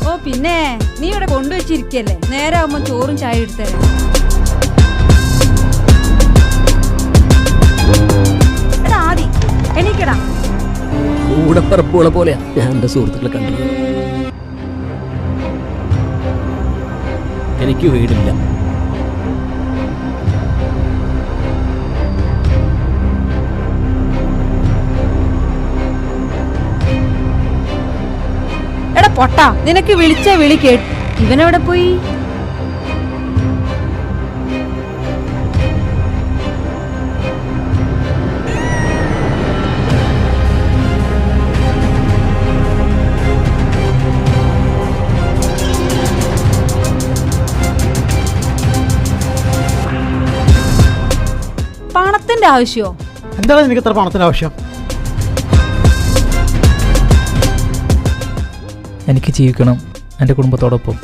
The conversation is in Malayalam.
ഓ പിന്നെ നീ ഇവിടെ കൊണ്ടുവച്ചിരിക്കല്ലേ, നേരെ ആവുമ്പോ ചോറും ചായ എടുത്തരാം. എടാ ആദി എണീക്കടാ. കൂടപ്പറപ്പുകളെ പോലെയാ ഞാൻ എൻ്റെ സുഹൃത്തുക്കളെ കണ്ടത്. എനിക്ക് വീടില്ല. എടാ പൊട്ടാ, നിനക്ക് വിളിച്ച വിളി കേട്ടു. ഇവനെവിടെ പോയി? പണത്തിന്റെ ആവശ്യമോ? എന്താണ് നിനക്ക് ഇത്ര പണത്തിന്റെ ആവശ്യം? എനിക്ക് ജീവിക്കണം എൻ്റെ കുടുംബത്തോടൊപ്പം.